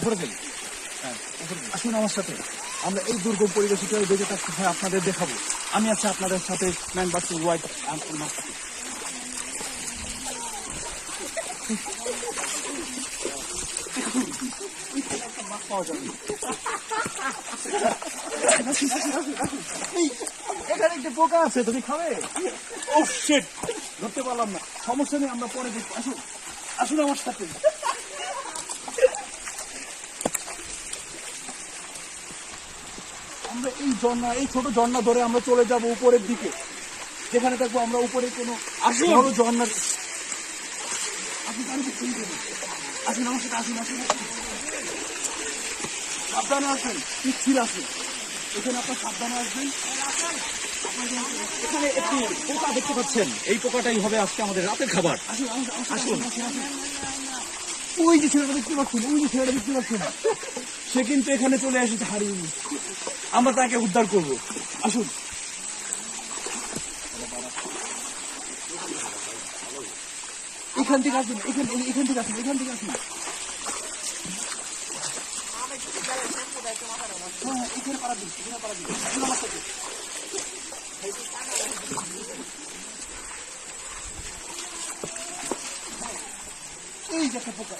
উপরে যাই। হ্যাঁ, আসুন আমার সাথে, আমরা এই দুর্গম পরিবেশে কেউ বেঁচে থাকতে হয় আপনাদের দেখাবো। আমি আছি আপনাদের সাথে, ম্যান ভার্সেস ওয়াইল্ড। এখানে একটা পোকা আছে, তুমি খাবে? ও শিট, ধরতে পারলাম না, সমস্যা নেই, আমরা পরে দেখবো। আসুন আসুন আমার সাথে। আমরা এই ছোট ঝর্ণা ধরে আমরা চলে যাব উপরের দিকে, যেখানে দেখবো আমরা উপরে কোনো বড় ঝর্ণার। আপনি আসুন আমার সাথে, আসুন সাবধানে আসবেন, পিচ্ছিল আসুন, এখানে আপনার সাবধানে আসবেন। এখানে একটি পোকা দেখতে পাচ্ছেন, এই পোকাটাই হবে আজকে আমাদের রাতের খাবার। আসুন, ওই যে ছেলেটা দেখতে পাচ্ছেন, সে কিন্তু এখানে চলে এসেছে হারিয়ে, আমরা তাকে উদ্ধার করব। আসুন, এখান থেকে আসুন। হ্যাঁ, এখানে পাড়া দিন। আসুন আমার সাথে। এই যে একটা পোকা,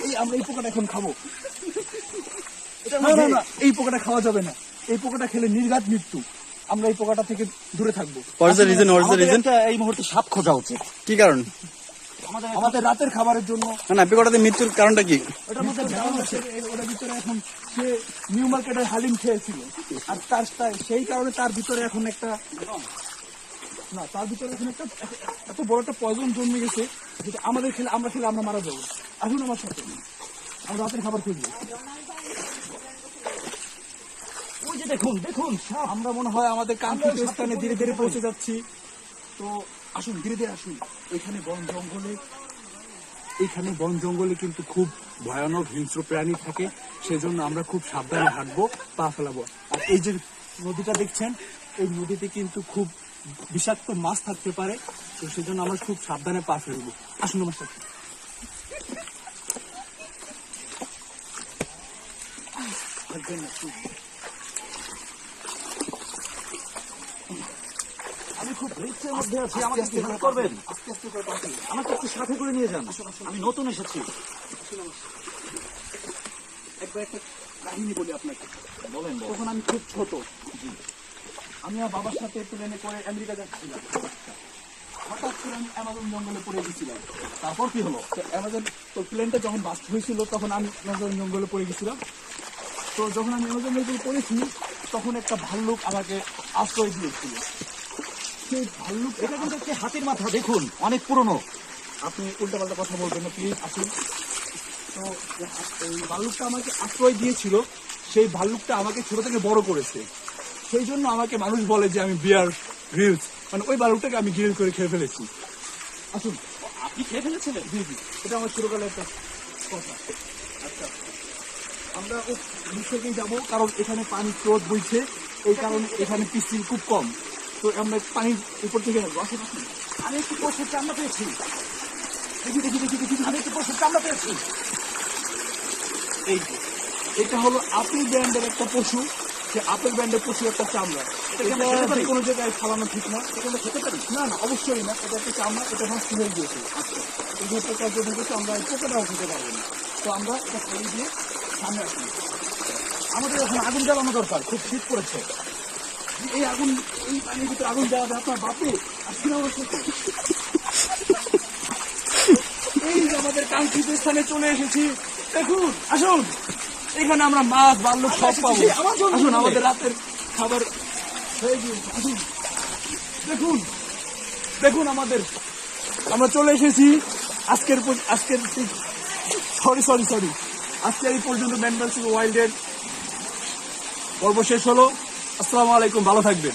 এই আমরা এই পোকাটা এখন খাবো। না, এই পোকাটা খাওয়া যাবে না, এই পোকাটা খেলে নির্ঘাত মৃত্যু। আমরা এই পোকাটা থেকে দূরে থাকবো। এই মুহূর্তে সাপ খোঁজা উচিত। কি কারণ? আমাদের রাতের খাবারের জন্য। না, পোকাটাতে মৃত্যুর কারণটা কি? ওটার মধ্যে ওটার ভিতরে এখন সে নিউ মার্কেটের হালিম খেয়েছিল, আর সেই কারণে তার ভিতরে এখন একটা এত বড় একটা পয়জন জন্মে গেছে, যেটা আমরা খেলে আমরা মারা যাবো। আসুন আমার সাথে, আমরা রাতের খাবার খুঁজবো। ওই যে দেখুন, আমরা মনে হয় আমাদের কাঙ্ক্ষিত স্থানে ধীরে ধীরে পৌঁছে যাচ্ছি। তো আসুন, ধীরে আসুন। এখানে বন জঙ্গলে কিন্তু খুব ভয়ানক হিংস্র প্রাণী থাকে, সেজন্য আমরা খুব সাবধানে হাঁটবো, পা ফেলাবো। আর এই যে নদীটা দেখছেন, এই নদীতে কিন্তু খুব বিষাক্ত মাছ থাকতে পারে, তো সেজন্য আমরা খুব সাবধানে পা ফেলবো। আসুন আমার সাথে। আমি খুব রিস্কের মধ্যে আছি, আমাকে কি হেল্প করবেন? আস্তে করে পা ফেলবো। আমাকে একটু সাথে করে নিয়ে যান, আমি নতুন এসেছি। একবার একটা কাহিনী বলি আপনাকে। বলেন। তখন আমি খুব ছোট, আমি আমার বাবার সাথে প্লেনে করে আমেরিকা যাচ্ছিলাম। হঠাৎ করে আমি অ্যামাজন জঙ্গলে পড়ে গেছিলাম। তারপর কি হলো? তো প্লেনটা যখন বাস্ট হয়েছিল, তখন আমি অ্যামাজন জঙ্গলে পড়ে গেছিলাম। তো যখন আমি অ্যামাজন জঙ্গলে পড়েছি, তখন একটা ভাল্লুক আমাকে আশ্রয় দিয়েছিল। সেই ভাল্লুক, এটা কিন্তু একটি হাতির মাথা, দেখুন অনেক পুরনো। আপনি উল্টাপাল্টা কথা বলবেন না প্লিজ, আসুন। তো এই ভাল্লুকটা আমাকে আশ্রয় দিয়েছিল, সেই ভাল্লুকটা আমাকে ছোট থেকে বড় করেছে। সেই জন্য আমাকে মানুষ বলে যে আমি বিয়ার গ্রিলস, মানে ওই ভাল্লুকটাকে আমি গ্রিল করে খেয়ে ফেলেছি। আসুন। আপনি খেয়ে ফেলেছিলেন? জি, এটা আমার ছোটবেলার একটা কথা। আচ্ছা, আমরা নিচ থেকেই যাবো, কারণ এখানে পানি স্রোত বইছে, এই কারণে এখানে পিচ্ছিল খুব কম। তো আমরা পানির উপর থেকে যাবো। আসুন। আমি একটু পশুর চামড়া পেয়েছি। দেখি, আমি একটু পশুর চামড়া পেয়েছি। এই যে, এটা হলো আপেল ব্র্যান্ডের একটা পশু, সে আপেল ব্র্যান্ডের পশু একটা চামড়া। এটা কোনো জায়গায় ফালানো ঠিক না। এটা খেতে পারি? না, অবশ্যই না, এটা একটা চামড়া, এটা এখন শুনে গিয়েছে। আচ্ছা, এই যে পোকার জন্য কিন্তু আমরা এই পোকাটাও খেতে পারবো না। তো আমরা এটা ফেলে দিয়ে সামনে আসি। আমাদের এখন আগুন জ্বালানো দরকার, খুব শীত পড়েছে। এই পানির ভিতরে আগুন জ্বালাবে আপনার বাপে? আসুন আমার সাথে। এই যে আমাদের কাঙ্ক্ষিত স্থানে চলে এসেছি, দেখুন। আসুন, এখানে আমরা মাছ, ভাল্লুক সব পাবো। আসুন, আমাদের রাতের খাবার হয়ে গিয়েছে। আসুন, দেখুন আমরা চলে এসেছি। আজকের সরি আজকের এই পর্যন্ত ম্যান ভার্সেস ওয়াইল্ডের পর্ব শেষ হলো। আসসালামু আলাইকুম, ভালো থাকবেন।